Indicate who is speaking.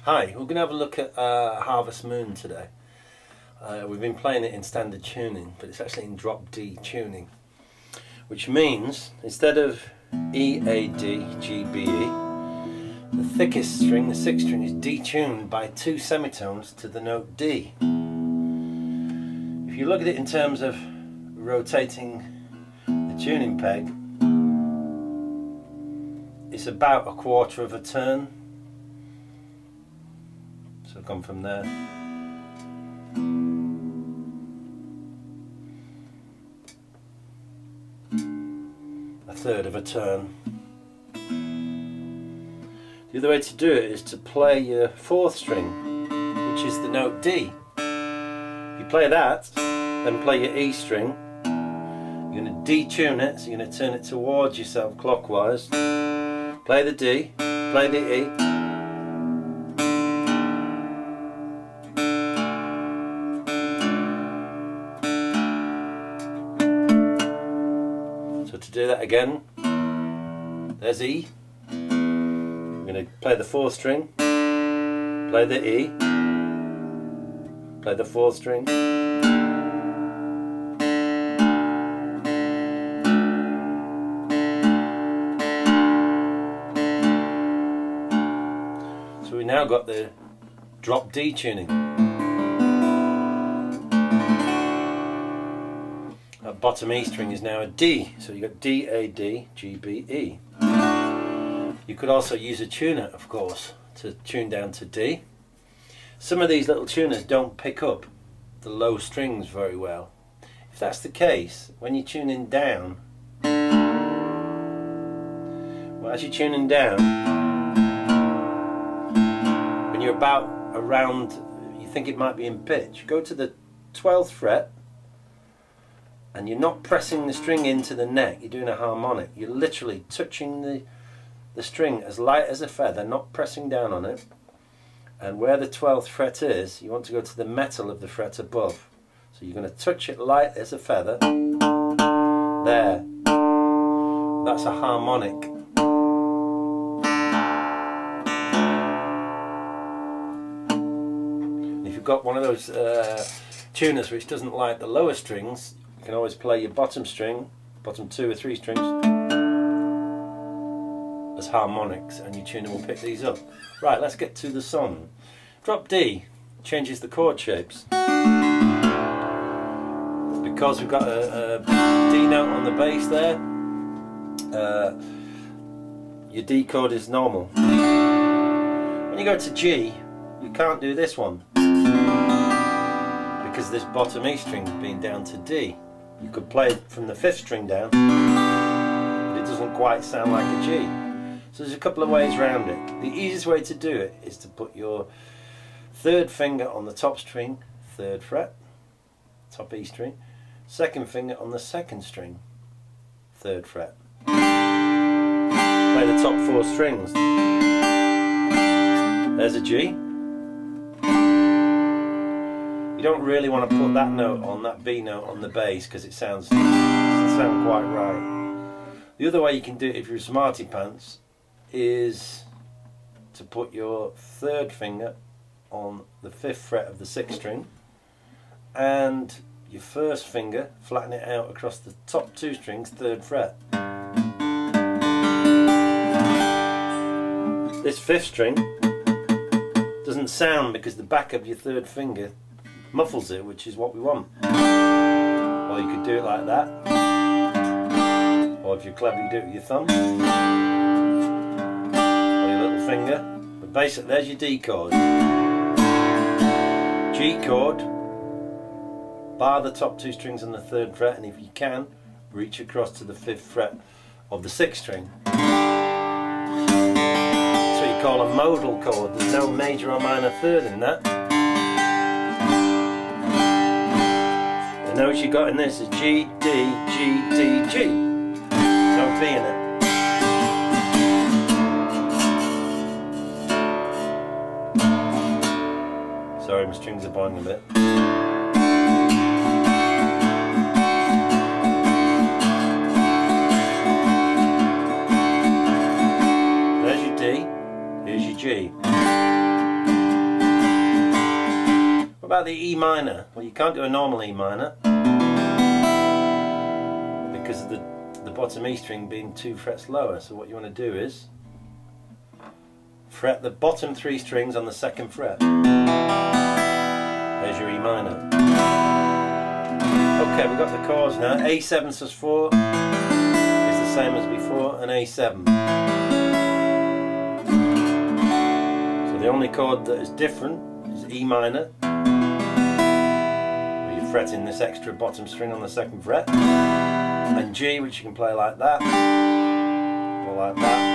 Speaker 1: Hi, we're going to have a look at Harvest Moon today. We've been playing it in standard tuning, but it's actually in drop D tuning, which means instead of E, A, D, G, B, E, the thickest string, the sixth string, is detuned by 2 semitones to the note D. If you look at it in terms of rotating the tuning peg, it's about 1/4 of a turn. So come from there. A third of a turn. The other way to do it is to play your 4th string, which is the note D. If you play that, then play your E string. You're going to detune it, so you're going to turn it towards yourself clockwise. Play the D, play the E. So to do that again, there's E. I'm going to play the 4th string, play the E, play the 4th string, so we now got the drop D tuning. That bottom E string is now a D, so you've got D, A, D, G, B, E. You could also use a tuner, of course, to tune down to D. Some of these little tuners don't pick up the low strings very well. If that's the case, when you're tuning down, as you're tuning down, when you're about around, you think it might be in pitch, go to the 12th fret, and you're not pressing the string into the neck, you're doing a harmonic. You're literally touching the string as light as a feather, not pressing down on it. And where the 12th fret is, you want to go to the metal of the fret above. So you're going to touch it light as a feather. There. That's a harmonic. And if you've got one of those tuners which doesn't like the lower strings, you can always play your bottom string, bottom 2 or 3 strings, as harmonics, and your tuner will pick these up. Right, let's get to the song. Drop D changes the chord shapes. Because we've got a D note on the bass there, your D chord is normal. When you go to G, you can't do this one, because this bottom E string being down to D. You could play it from the 5th string down, but it doesn't quite sound like a G. So there's a couple of ways around it. The easiest way to do it is to put your 3rd finger on the top string, 3rd fret, top E string, 2nd finger on the 2nd string, 3rd fret. Play the top 4 strings. There's a G. You don't really want to put that note on, that B note on the bass, because it doesn't sound quite right. The other way you can do it if you're a smarty pants is to put your 3rd finger on the 5th fret of the 6th string, and your 1st finger, flatten it out across the top 2 strings, 3rd fret. This 5th string doesn't sound because the back of your 3rd finger muffles it, which is what we want. Or you could do it like that, or if you're clever you do it with your thumb or your little finger. But basically there's your D chord. G chord, bar the top 2 strings on the 3rd fret, and if you can, reach across to the 5th fret of the 6th string. That's what you call a modal chord. There's no major or minor 3rd in that. The notes you got in this is G, D, G, D, G. No B in it. Sorry, my strings are boiling a bit. There's your D, here's your G. about the E minor? Well, you can't do a normal E minor because of the bottom E string being 2 frets lower. So what you want to do is fret the bottom 3 strings on the 2nd fret. There's your E minor. Okay, we've got the chords now. A7 sus4 is the same as before, and A7. So the only chord that is different is E minor, where you're fretting this extra bottom string on the 2nd fret, and G, which you can play like that, or like that.